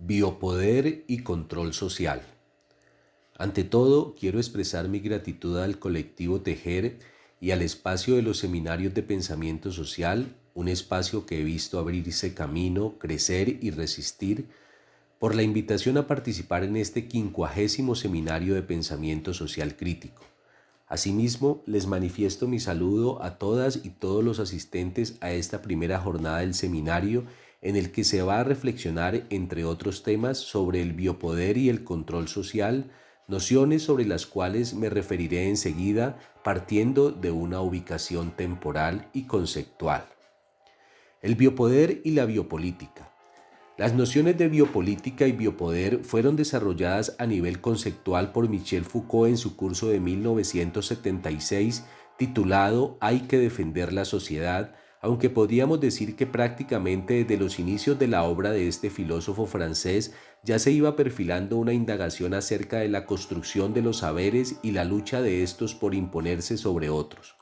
Biopoder y control social. Ante todo, quiero expresar mi gratitud al colectivo Tejer y al espacio de los seminarios de pensamiento social, un espacio que he visto abrirse camino, crecer y resistir, por la invitación a participar en este 50º seminario de pensamiento social crítico. Asimismo, les manifiesto mi saludo a todas y todos los asistentes a esta primera jornada del seminario en el que se va a reflexionar, entre otros temas, sobre el biopoder y el control social, nociones sobre las cuales me referiré enseguida partiendo de una ubicación temporal y conceptual. El biopoder y la biopolítica. Las nociones de biopolítica y biopoder fueron desarrolladas a nivel conceptual por Michel Foucault en su curso de 1976 titulado Hay que defender la sociedad, aunque podríamos decir que prácticamente desde los inicios de la obra de este filósofo francés ya se iba perfilando una indagación acerca de la construcción de los saberes y la lucha de estos por imponerse sobre otros.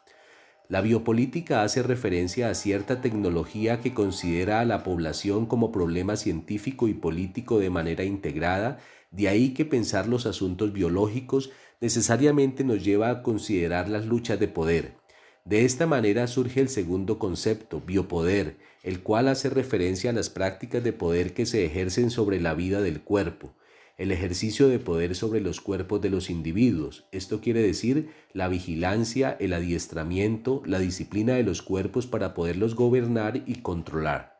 La biopolítica hace referencia a cierta tecnología que considera a la población como problema científico y político de manera integrada, de ahí que pensar los asuntos biológicos necesariamente nos lleva a considerar las luchas de poder. De esta manera surge el segundo concepto, biopoder, el cual hace referencia a las prácticas de poder que se ejercen sobre la vida del cuerpo, el ejercicio de poder sobre los cuerpos de los individuos. Esto quiere decir la vigilancia, el adiestramiento, la disciplina de los cuerpos para poderlos gobernar y controlar.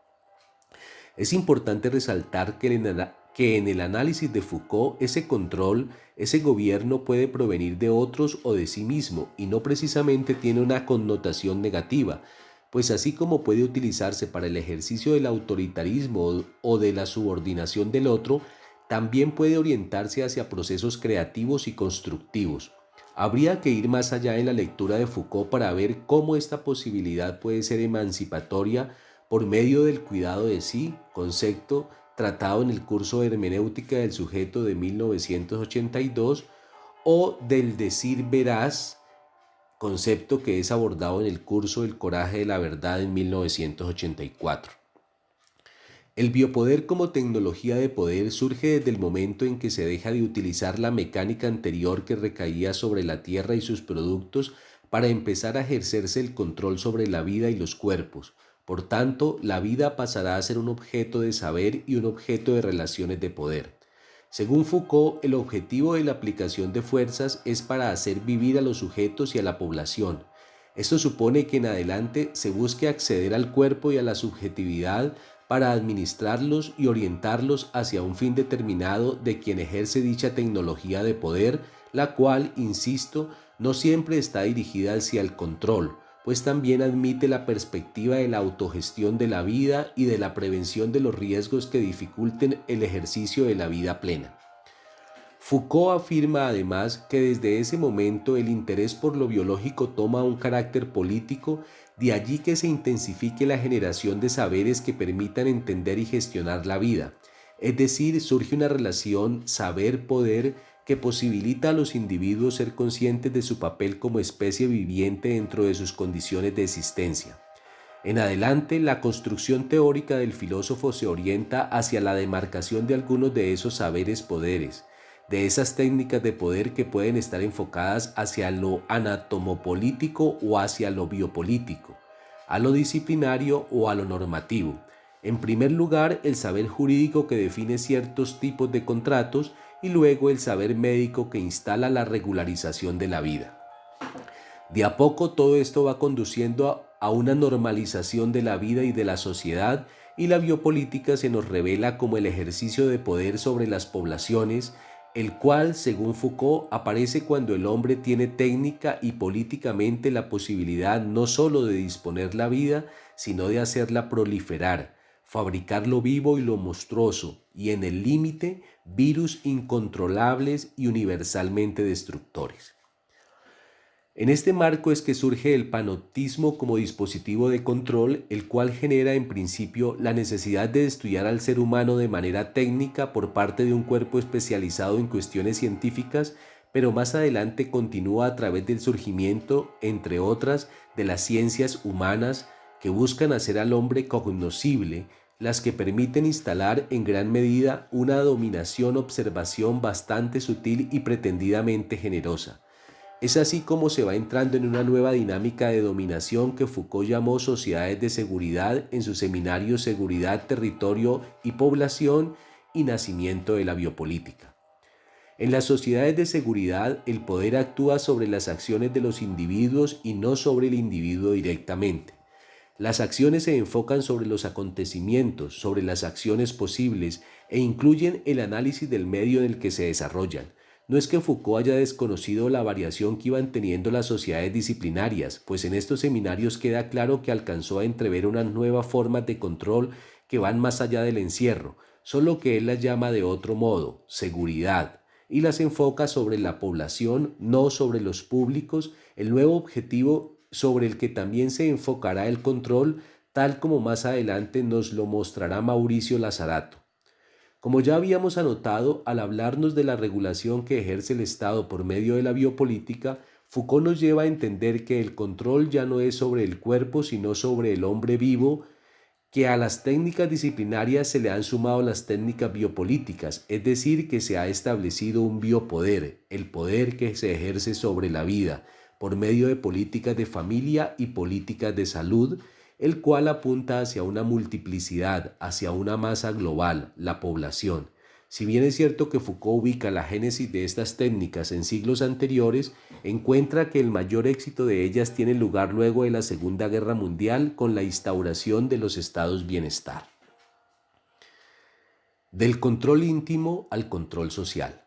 Es importante resaltar que en el análisis de Foucault ese control, ese gobierno puede provenir de otros o de sí mismo y no precisamente tiene una connotación negativa, pues así como puede utilizarse para el ejercicio del autoritarismo o de la subordinación del otro, también puede orientarse hacia procesos creativos y constructivos. Habría que ir más allá en la lectura de Foucault para ver cómo esta posibilidad puede ser emancipatoria por medio del cuidado de sí, concepto tratado en el curso de hermenéutica del sujeto de 1982, o del decir veraz, concepto que es abordado en el curso del coraje de la verdad en 1984. El biopoder como tecnología de poder surge desde el momento en que se deja de utilizar la mecánica anterior que recaía sobre la tierra y sus productos para empezar a ejercerse el control sobre la vida y los cuerpos. Por tanto, la vida pasará a ser un objeto de saber y un objeto de relaciones de poder. Según Foucault, el objetivo de la aplicación de fuerzas es para hacer vivir a los sujetos y a la población. Esto supone que en adelante se busque acceder al cuerpo y a la subjetividad para administrarlos y orientarlos hacia un fin determinado de quien ejerce dicha tecnología de poder, la cual, insisto, no siempre está dirigida hacia el control, pues también admite la perspectiva de la autogestión de la vida y de la prevención de los riesgos que dificulten el ejercicio de la vida plena. Foucault afirma además que desde ese momento el interés por lo biológico toma un carácter político, de allí que se intensifique la generación de saberes que permitan entender y gestionar la vida. Es decir, surge una relación saber-poder que posibilita a los individuos ser conscientes de su papel como especie viviente dentro de sus condiciones de existencia. En adelante, la construcción teórica del filósofo se orienta hacia la demarcación de algunos de esos saberes-poderes, de esas técnicas de poder que pueden estar enfocadas hacia lo anatomopolítico o hacia lo biopolítico, a lo disciplinario o a lo normativo. En primer lugar, el saber jurídico que define ciertos tipos de contratos y luego el saber médico que instala la regularización de la vida. De a poco todo esto va conduciendo a una normalización de la vida y de la sociedad, y la biopolítica se nos revela como el ejercicio de poder sobre las poblaciones, el cual, según Foucault, aparece cuando el hombre tiene técnica y políticamente la posibilidad no sólo de disponer la vida, sino de hacerla proliferar, fabricar lo vivo y lo monstruoso, y en el límite, virus incontrolables y universalmente destructores. En este marco es que surge el panoptismo como dispositivo de control, el cual genera en principio la necesidad de estudiar al ser humano de manera técnica por parte de un cuerpo especializado en cuestiones científicas, pero más adelante continúa a través del surgimiento, entre otras, de las ciencias humanas que buscan hacer al hombre cognoscible, las que permiten instalar en gran medida una dominación-observación bastante sutil y pretendidamente generosa. Es así como se va entrando en una nueva dinámica de dominación que Foucault llamó sociedades de seguridad en su seminario Seguridad, Territorio y Población y Nacimiento de la Biopolítica. En las sociedades de seguridad, el poder actúa sobre las acciones de los individuos y no sobre el individuo directamente. Las acciones se enfocan sobre los acontecimientos, sobre las acciones posibles e incluyen el análisis del medio en el que se desarrollan. No es que Foucault haya desconocido la variación que iban teniendo las sociedades disciplinarias, pues en estos seminarios queda claro que alcanzó a entrever unas nuevas formas de control que van más allá del encierro, solo que él las llama de otro modo, seguridad, y las enfoca sobre la población, no sobre los públicos, el nuevo objetivo sobre el que también se enfocará el control, tal como más adelante nos lo mostrará Mauricio Lazarato. Como ya habíamos anotado, al hablarnos de la regulación que ejerce el Estado por medio de la biopolítica, Foucault nos lleva a entender que el control ya no es sobre el cuerpo, sino sobre el hombre vivo, que a las técnicas disciplinarias se le han sumado las técnicas biopolíticas, es decir, que se ha establecido un biopoder, el poder que se ejerce sobre la vida, por medio de políticas de familia y políticas de salud, el cual apunta hacia una multiplicidad, hacia una masa global, la población. Si bien es cierto que Foucault ubica la génesis de estas técnicas en siglos anteriores, encuentra que el mayor éxito de ellas tiene lugar luego de la Segunda Guerra Mundial con la instauración de los estados bienestar. Del control íntimo al control social.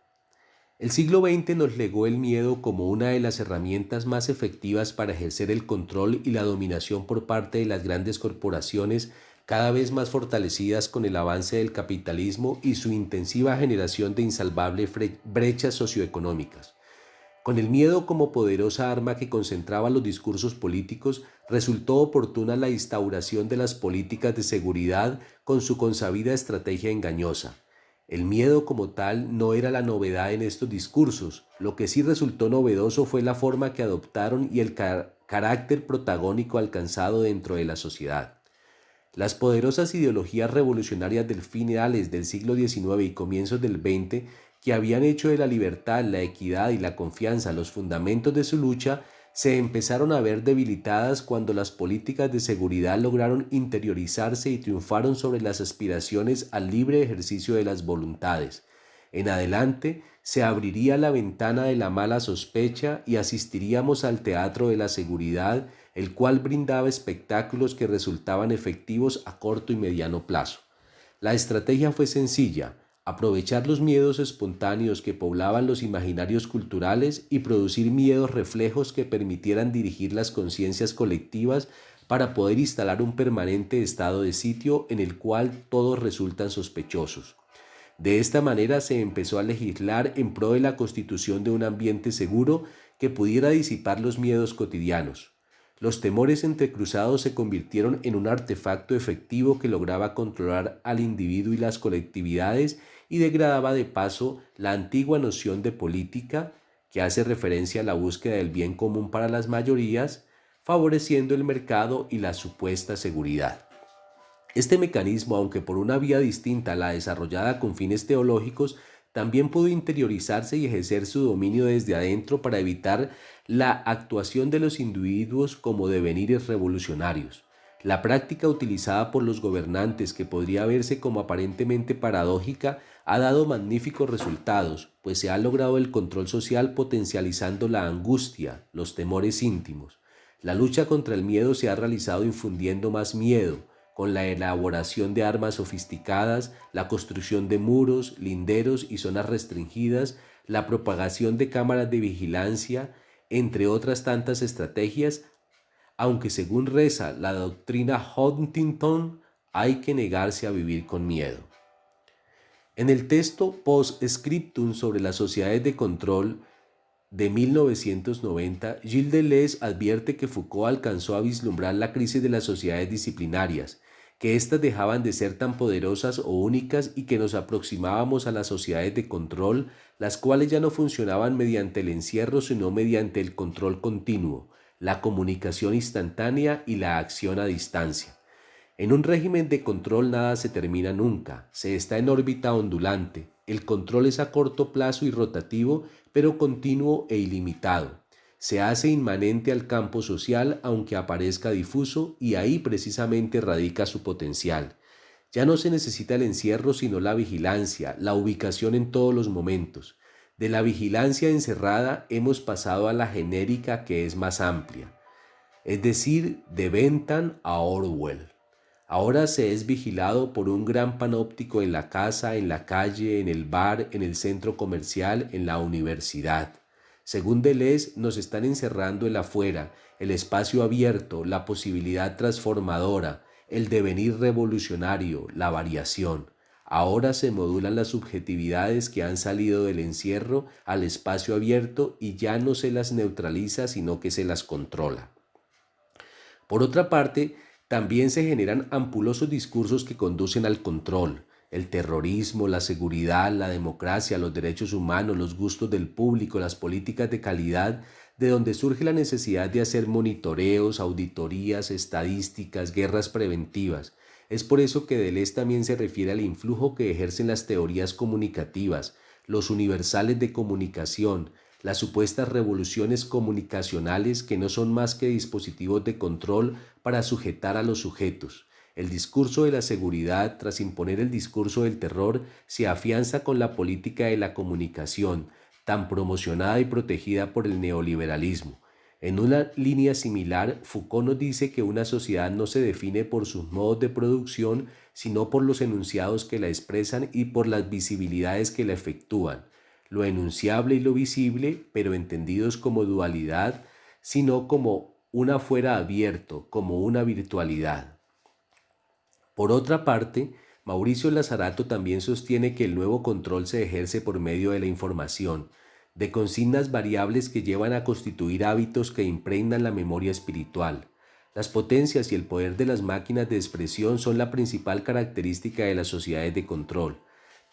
El siglo XX nos legó el miedo como una de las herramientas más efectivas para ejercer el control y la dominación por parte de las grandes corporaciones, cada vez más fortalecidas con el avance del capitalismo y su intensiva generación de insalvables brechas socioeconómicas. Con el miedo como poderosa arma que concentraba los discursos políticos, resultó oportuna la instauración de las políticas de seguridad con su consabida estrategia engañosa. El miedo como tal no era la novedad en estos discursos, lo que sí resultó novedoso fue la forma que adoptaron y el carácter protagónico alcanzado dentro de la sociedad. Las poderosas ideologías revolucionarias del finales del siglo XIX y comienzos del XX, que habían hecho de la libertad, la equidad y la confianza los fundamentos de su lucha, se empezaron a ver debilitadas cuando las políticas de seguridad lograron interiorizarse y triunfaron sobre las aspiraciones al libre ejercicio de las voluntades. En adelante se abriría la ventana de la mala sospecha y asistiríamos al teatro de la seguridad, el cual brindaba espectáculos que resultaban efectivos a corto y mediano plazo. La estrategia fue sencilla: aprovechar los miedos espontáneos que poblaban los imaginarios culturales y producir miedos reflejos que permitieran dirigir las conciencias colectivas para poder instalar un permanente estado de sitio en el cual todos resultan sospechosos. De esta manera se empezó a legislar en pro de la constitución de un ambiente seguro que pudiera disipar los miedos cotidianos. Los temores entrecruzados se convirtieron en un artefacto efectivo que lograba controlar al individuo y las colectividades y degradaba de paso la antigua noción de política, que hace referencia a la búsqueda del bien común para las mayorías, favoreciendo el mercado y la supuesta seguridad. Este mecanismo, aunque por una vía distinta a la desarrollada con fines teológicos, también pudo interiorizarse y ejercer su dominio desde adentro para evitar la actuación de los individuos como devenires revolucionarios. La práctica utilizada por los gobernantes, que podría verse como aparentemente paradójica, ha dado magníficos resultados, pues se ha logrado el control social potencializando la angustia, los temores íntimos. La lucha contra el miedo se ha realizado infundiendo más miedo, con la elaboración de armas sofisticadas, la construcción de muros, linderos y zonas restringidas, la propagación de cámaras de vigilancia, entre otras tantas estrategias, aunque según reza la doctrina Huntington, hay que negarse a vivir con miedo. En el texto Post-Scriptum sobre las sociedades de control de 1990, Gilles Deleuze advierte que Foucault alcanzó a vislumbrar la crisis de las sociedades disciplinarias, que éstas dejaban de ser tan poderosas o únicas y que nos aproximábamos a las sociedades de control, las cuales ya no funcionaban mediante el encierro, sino mediante el control continuo, la comunicación instantánea y la acción a distancia. En un régimen de control nada se termina nunca, se está en órbita ondulante. El control es a corto plazo y rotativo, pero continuo e ilimitado. Se hace inmanente al campo social aunque aparezca difuso y ahí precisamente radica su potencial. Ya no se necesita el encierro sino la vigilancia, la ubicación en todos los momentos. De la vigilancia encerrada hemos pasado a la genérica que es más amplia, es decir, de Bentham a Orwell. Ahora se es vigilado por un gran panóptico en la casa, en la calle, en el bar, en el centro comercial, en la universidad. Según Deleuze, nos están encerrando el afuera, el espacio abierto, la posibilidad transformadora, el devenir revolucionario, la variación. Ahora se modulan las subjetividades que han salido del encierro al espacio abierto y ya no se las neutraliza, sino que se las controla. Por otra parte, también se generan ampulosos discursos que conducen al control. El terrorismo, la seguridad, la democracia, los derechos humanos, los gustos del público, las políticas de calidad, de donde surge la necesidad de hacer monitoreos, auditorías, estadísticas, guerras preventivas. Es por eso que Deleuze también se refiere al influjo que ejercen las teorías comunicativas, los universales de comunicación, las supuestas revoluciones comunicacionales que no son más que dispositivos de control para sujetar a los sujetos. El discurso de la seguridad, tras imponer el discurso del terror, se afianza con la política de la comunicación, tan promocionada y protegida por el neoliberalismo. En una línea similar, Foucault nos dice que una sociedad no se define por sus modos de producción, sino por los enunciados que la expresan y por las visibilidades que la efectúan. Lo enunciable y lo visible, pero entendidos como dualidad, sino como un afuera abierto, como una virtualidad. Por otra parte, Mauricio Lazarato también sostiene que el nuevo control se ejerce por medio de la información, de consignas variables que llevan a constituir hábitos que impregnan la memoria espiritual. Las potencias y el poder de las máquinas de expresión son la principal característica de las sociedades de control.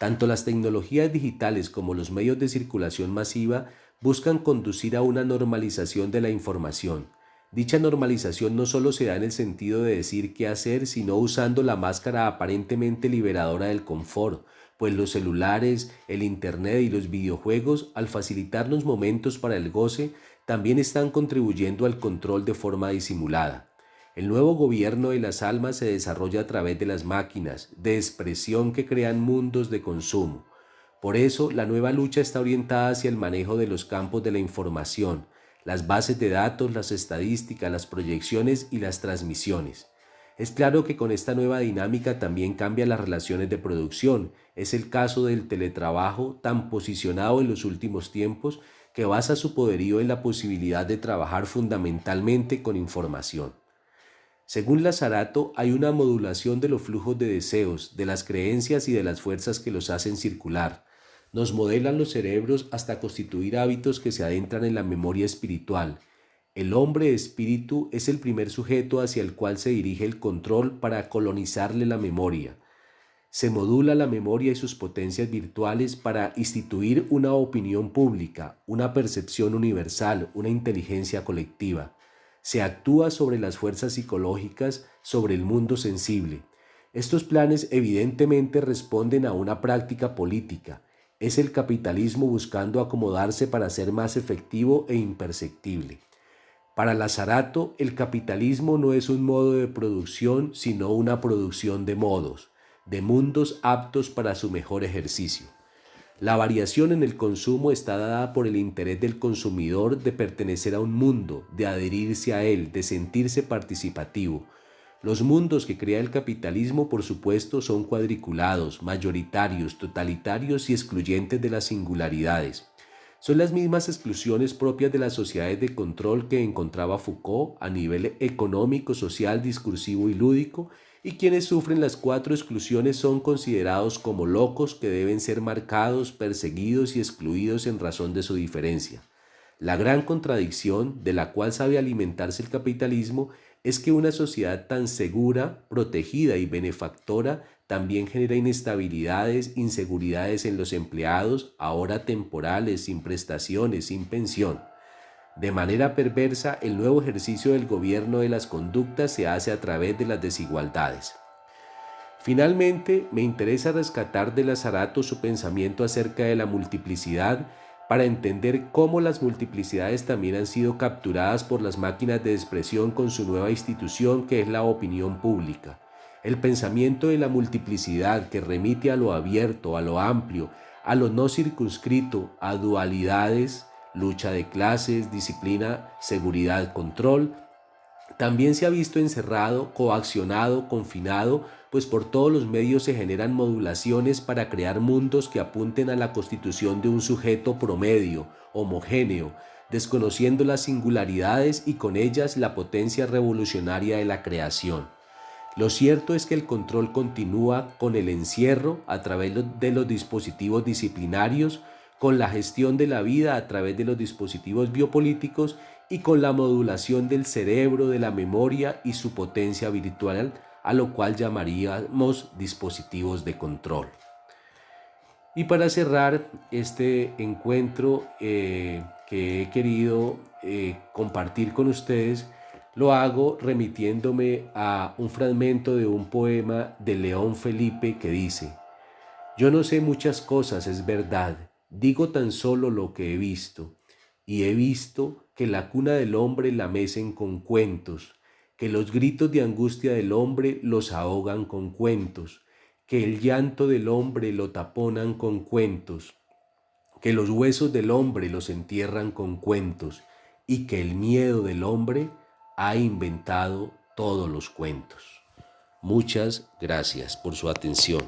Tanto las tecnologías digitales como los medios de circulación masiva buscan conducir a una normalización de la información. Dicha normalización no solo se da en el sentido de decir qué hacer, sino usando la máscara aparentemente liberadora del confort, pues los celulares, el internet y los videojuegos, al facilitarnos momentos para el goce, también están contribuyendo al control de forma disimulada. El nuevo gobierno de las almas se desarrolla a través de las máquinas, de expresión que crean mundos de consumo. Por eso, la nueva lucha está orientada hacia el manejo de los campos de la información, las bases de datos, las estadísticas, las proyecciones y las transmisiones. Es claro que con esta nueva dinámica también cambian las relaciones de producción. Es el caso del teletrabajo tan posicionado en los últimos tiempos que basa su poderío en la posibilidad de trabajar fundamentalmente con información. Según Lazarato, hay una modulación de los flujos de deseos, de las creencias y de las fuerzas que los hacen circular. Nos modelan los cerebros hasta constituir hábitos que se adentran en la memoria espiritual. El hombre espíritu es el primer sujeto hacia el cual se dirige el control para colonizarle la memoria. Se modula la memoria y sus potencias virtuales para instituir una opinión pública, una percepción universal, una inteligencia colectiva. Se actúa sobre las fuerzas psicológicas, sobre el mundo sensible. Estos planes evidentemente responden a una práctica política. Es el capitalismo buscando acomodarse para ser más efectivo e imperceptible. Para Lazarato, el capitalismo no es un modo de producción, sino una producción de modos, de mundos aptos para su mejor ejercicio. La variación en el consumo está dada por el interés del consumidor de pertenecer a un mundo, de adherirse a él, de sentirse participativo. Los mundos que crea el capitalismo, por supuesto, son cuadriculados, mayoritarios, totalitarios y excluyentes de las singularidades. Son las mismas exclusiones propias de las sociedades de control que encontraba Foucault a nivel económico, social, discursivo y lúdico, y quienes sufren las cuatro exclusiones son considerados como locos que deben ser marcados, perseguidos y excluidos en razón de su diferencia. La gran contradicción de la cual sabe alimentarse el capitalismo es que una sociedad tan segura, protegida y benefactora también genera inestabilidades, inseguridades en los empleados, ahora temporales, sin prestaciones, sin pensión. De manera perversa, el nuevo ejercicio del gobierno de las conductas se hace a través de las desigualdades. Finalmente, me interesa rescatar de Lazarato su pensamiento acerca de la multiplicidad para entender cómo las multiplicidades también han sido capturadas por las máquinas de expresión con su nueva institución que es la opinión pública. El pensamiento de la multiplicidad que remite a lo abierto, a lo amplio, a lo no circunscrito, a dualidades, lucha de clases, disciplina, seguridad, control, también se ha visto encerrado, coaccionado, confinado, pues por todos los medios se generan modulaciones para crear mundos que apunten a la constitución de un sujeto promedio, homogéneo, desconociendo las singularidades y con ellas la potencia revolucionaria de la creación. Lo cierto es que el control continúa con el encierro a través de los dispositivos disciplinarios, con la gestión de la vida a través de los dispositivos biopolíticos y con la modulación del cerebro, de la memoria y su potencia virtual, a lo cual llamaríamos dispositivos de control. Y para cerrar este encuentro que he querido compartir con ustedes, lo hago remitiéndome a un fragmento de un poema de León Felipe que dice: yo no sé muchas cosas, es verdad, digo tan solo lo que he visto, y he visto que la cuna del hombre la mecen con cuentos, que los gritos de angustia del hombre los ahogan con cuentos, que el llanto del hombre lo taponan con cuentos, que los huesos del hombre los entierran con cuentos, y que el miedo del hombre ha inventado todos los cuentos. Muchas gracias por su atención.